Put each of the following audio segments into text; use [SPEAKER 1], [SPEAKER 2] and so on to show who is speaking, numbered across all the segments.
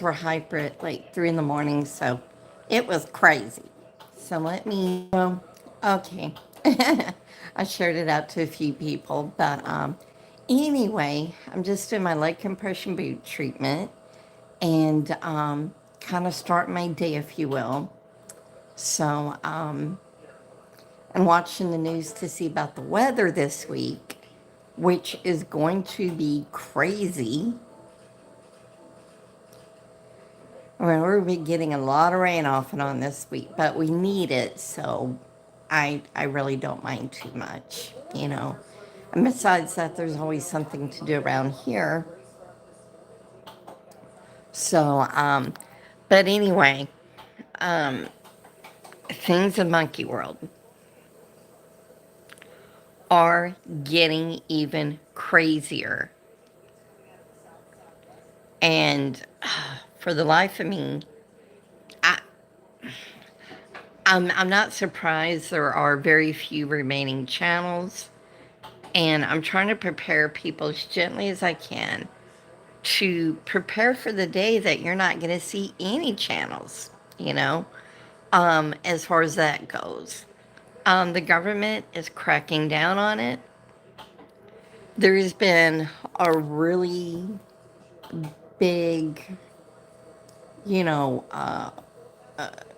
[SPEAKER 1] were hyper at like 3 in the morning, so it was crazy. So let me, okay. I shared it out to a few people, but anyway, I'm just doing my leg compression boot treatment and kind of start my day, if you will. So I'm watching the news to see about the weather this week, which is going to be crazy. I mean, we're be getting a lot of rain off and on this week, but we need it, so I really don't mind too much, you know. And besides that, there's always something to do around here. So, but anyway, um, things in Monkey World are getting even crazier. And for the life of me, I, I'm not surprised there are very few remaining channels. And I'm trying to prepare people as gently as I can to prepare for the day that you're not going to see any channels, you know, as far as that goes. The government is cracking down on it. There's been a really big, you know,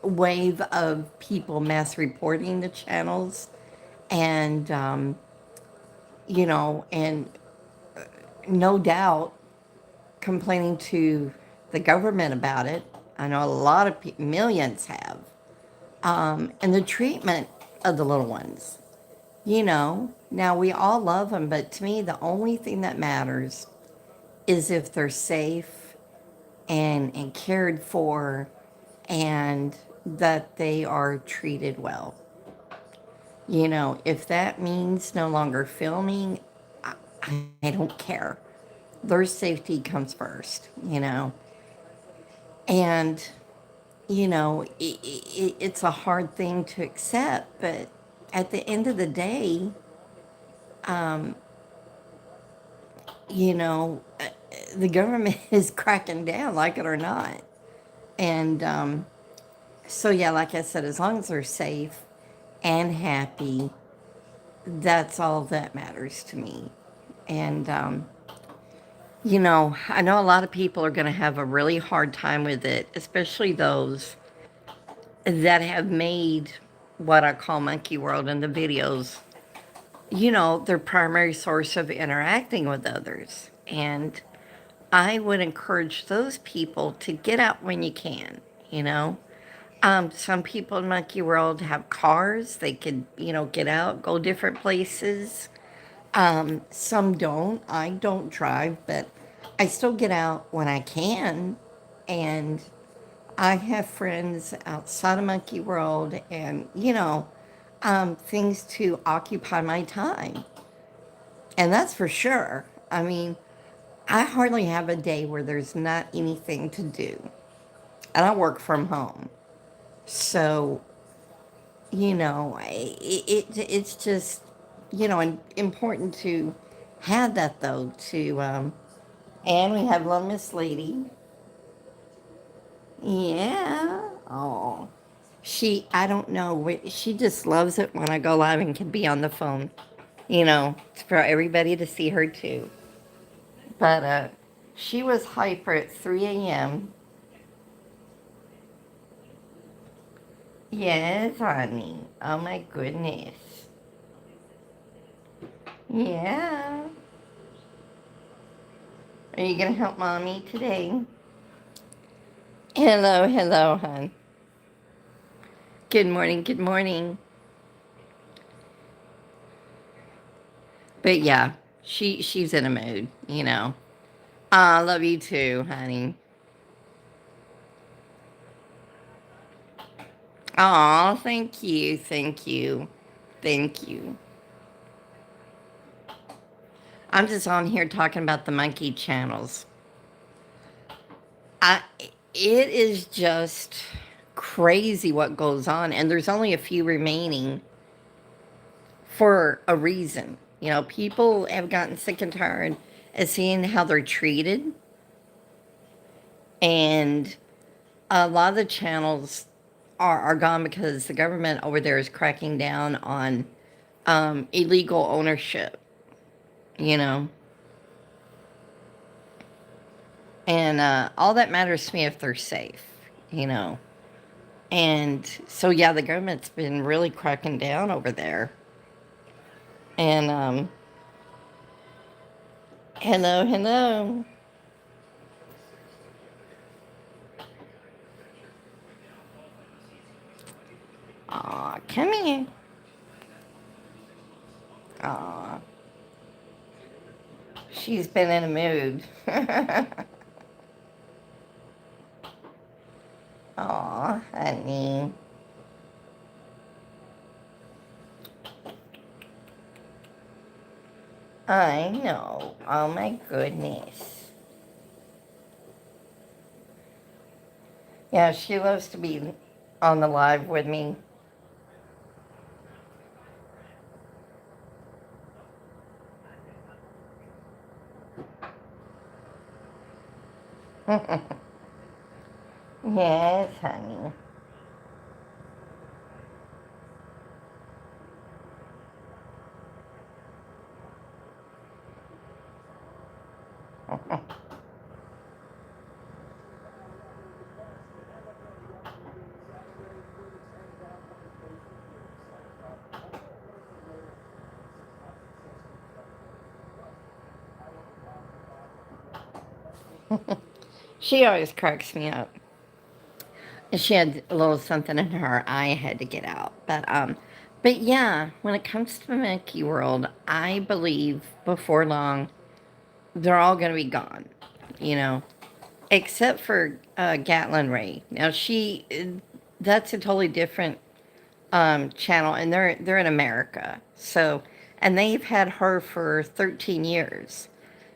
[SPEAKER 1] wave of people mass reporting the channels and, and no doubt complaining to the government about it. I know a lot of millions have. And the treatment of the little ones. Now we all love them, but to me, the only thing that matters is if they're safe and cared for and that they are treated well. If that means no longer filming, I, I don't care. Their safety comes first. And, it's a hard thing to accept, but at the end of the day, um, you know, uh, the government is cracking down, like it or not. And so, yeah, like I said, as long as they're safe and happy, that's all that matters to me. And, I know a lot of people are going to have a really hard time with it, especially those that have made what I call Monkey World in the videos, their primary source of interacting with others. And I would encourage those people to get out when you can, you know. Some people in Monkey World have cars. They could, get out, go different places. Some don't. I don't drive, but I still get out when I can. And I have friends outside of Monkey World and, things to occupy my time. And that's for sure. I mean, I hardly have a day where there's not anything to do. And I work from home. So, it's just, important to have that though. And we have little Miss Lady. Yeah. Oh. I don't know, she just loves it when I go live and can be on the phone. It's for everybody to see her too. But she was hyper at 3 a.m. Yes, honey. Oh my goodness. Yeah. Are you gonna help mommy today? Hello, hello, hon. Good morning, good morning. But yeah, she's in a mood. I love you too, honey. Aw, thank you, thank you, thank you. I'm just on here talking about the monkey channels. I it is just crazy what goes on, and there's only a few remaining for a reason. People have gotten sick and tired of seeing how they're treated, And a lot of the channels are gone because the government over there is cracking down on illegal ownership, you know. And all that matters to me if they're safe, you know. And so, yeah, the government's been really cracking down over there. And, hello, hello. Aw, come here. Aw, she's been in a mood. Aw, honey. I know. Oh my goodness. Yeah, she loves to be on the live with me. Yes, honey. She always cracks me up. She had a little something in her eye had to get out. But yeah, when it comes to the Monkey World, I believe before long they're all gonna be gone, you know, except for Gatlin Ray. Now that's a totally different channel, and they're in America. So, and they've had her for 13 years.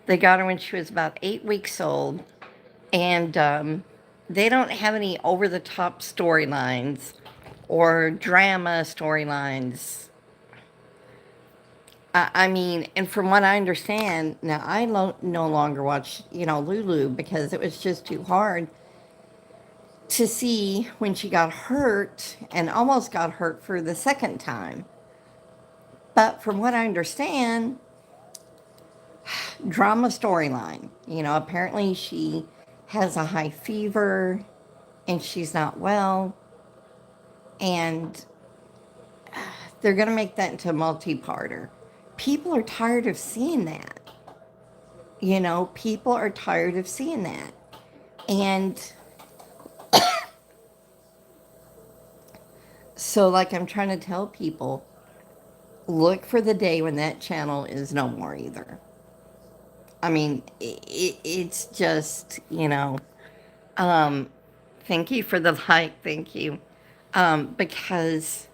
[SPEAKER 1] They got her when she was about 8 weeks old, and they don't have any over the top storylines or drama storylines. I mean, and from what I understand, now I no longer watch, Lulu because it was just too hard to see when she got hurt and almost got hurt for the second time. But from what I understand, drama storyline. Apparently she has a high fever and she's not well. And they're going to make that into a multi-parter. People are tired of seeing that. People are tired of seeing that. And so, like I'm trying to tell people, look for the day when that channel is no more either. I mean, it's just, um, thank you for the like, thank you. Because,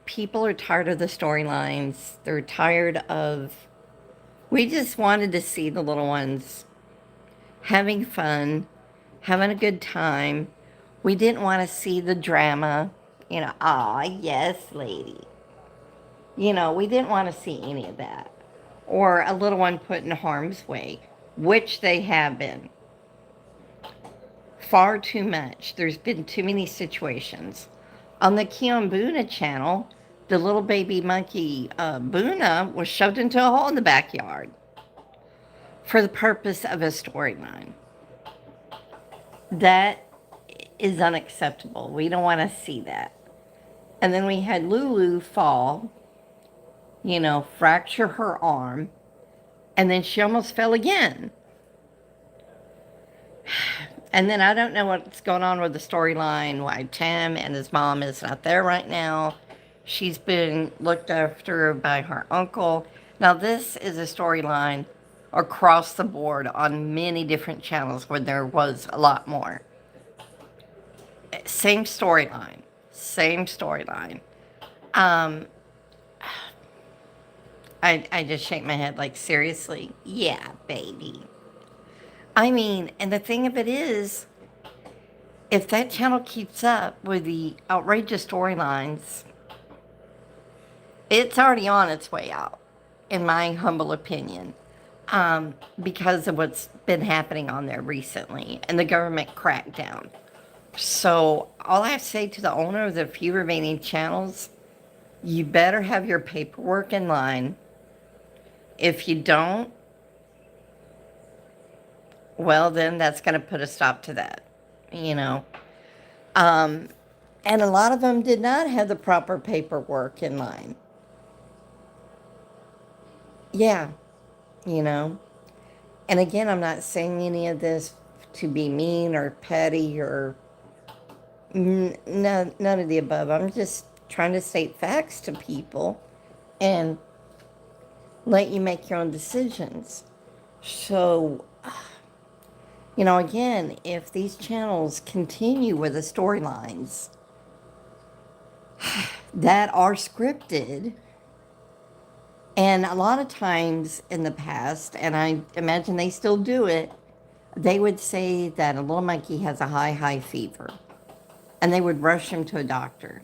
[SPEAKER 1] people are tired of the storylines. They're tired of, we just wanted to see the little ones having fun, having a good time. We didn't want to see the drama, ah, yes, lady. We didn't want to see any of that. Or a little one put in harm's way, which they have been. Far too much. There's been too many situations. On the Keon Buna channel, the little baby monkey Buna was shoved into a hole in the backyard for the purpose of a storyline. That is unacceptable. We don't want to see that. And then we had Lulu fall, fracture her arm, and then she almost fell again. And then I don't know what's going on with the storyline, why Tim and his mom is not there right now. She's been looked after by her uncle. Now, this is a storyline across the board on many different channels where there was a lot more. Same storyline. Same storyline. I just shake my head like, seriously? Yeah, baby. I mean, and the thing of it is, if that channel keeps up with the outrageous storylines, it's already on its way out, in my humble opinion. because of what's been happening on there recently and the government crackdown. So, all I have to say to the owner of the few remaining channels, you better have your paperwork in line. If you don't, well, then that's going to put a stop to that, you know. Um, and a lot of them did not have the proper paperwork in line. Yeah, you know. And again, I'm not saying any of this to be mean or petty or none of the above. I'm just trying to state facts to people and let you make your own decisions. So, again, if these channels continue with the storylines that are scripted, and a lot of times in the past, and I imagine they still do it, they would say that a little monkey has a high fever, and they would rush him to a doctor.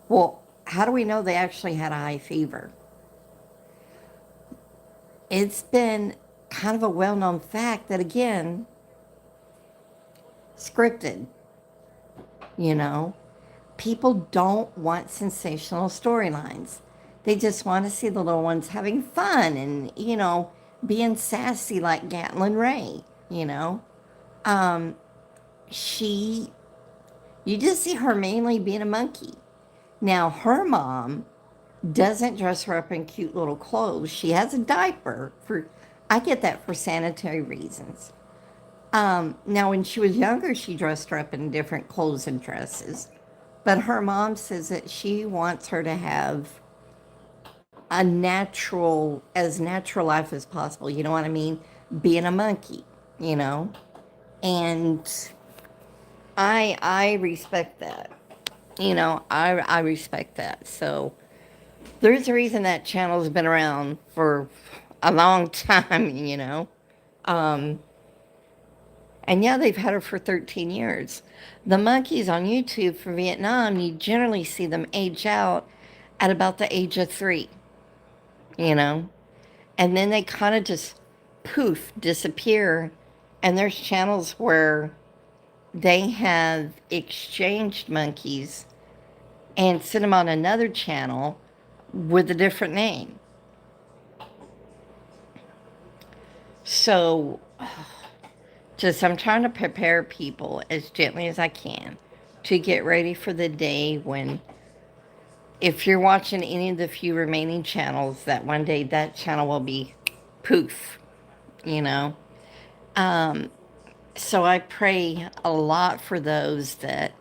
[SPEAKER 1] Well, how do we know they actually had a high fever? It's been kind of a well-known fact that, again, scripted, you know. People don't want sensational storylines. They just want to see the little ones having fun and, being sassy like Gatlin Ray, you know. Um, she, you just see her mainly being a monkey. Now, her mom doesn't dress her up in cute little clothes. She has a diaper I get that for sanitary reasons. Now, when she was younger, she dressed her up in different clothes and dresses. But her mom says that she wants her to have as natural life as possible. You know what I mean? Being a monkey, you know? And I respect that. I respect that. So there's a reason that channel's been around for a long time, you know? Um, And yeah, they've had her for 13 years. The monkeys on YouTube for Vietnam, you generally see them age out at about the age of 3, you know? And then they kind of just poof, disappear. And there's channels where they have exchanged monkeys and sent them on another channel with a different name. So just I'm trying to prepare people as gently as I can to get ready for the day when, if you're watching any of the few remaining channels, that one day that channel will be poof, you know. So I pray a lot for those that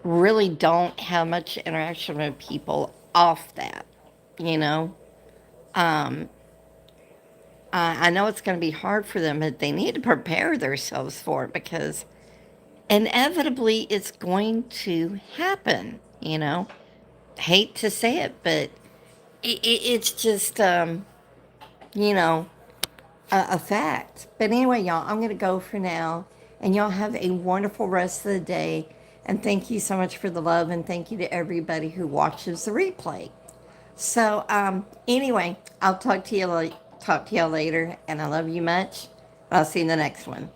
[SPEAKER 1] really don't have much interaction with people off that, you know. Um, I know it's going to be hard for them, but they need to prepare themselves for it because inevitably it's going to happen, you know. Hate to say it, but it's just, you know, a fact. But anyway, y'all, I'm going to go for now. And y'all have a wonderful rest of the day. And thank you so much for the love. And thank you to everybody who watches the replay. So, anyway, I'll talk to y'all later. And I love you much. I'll see you in the next one.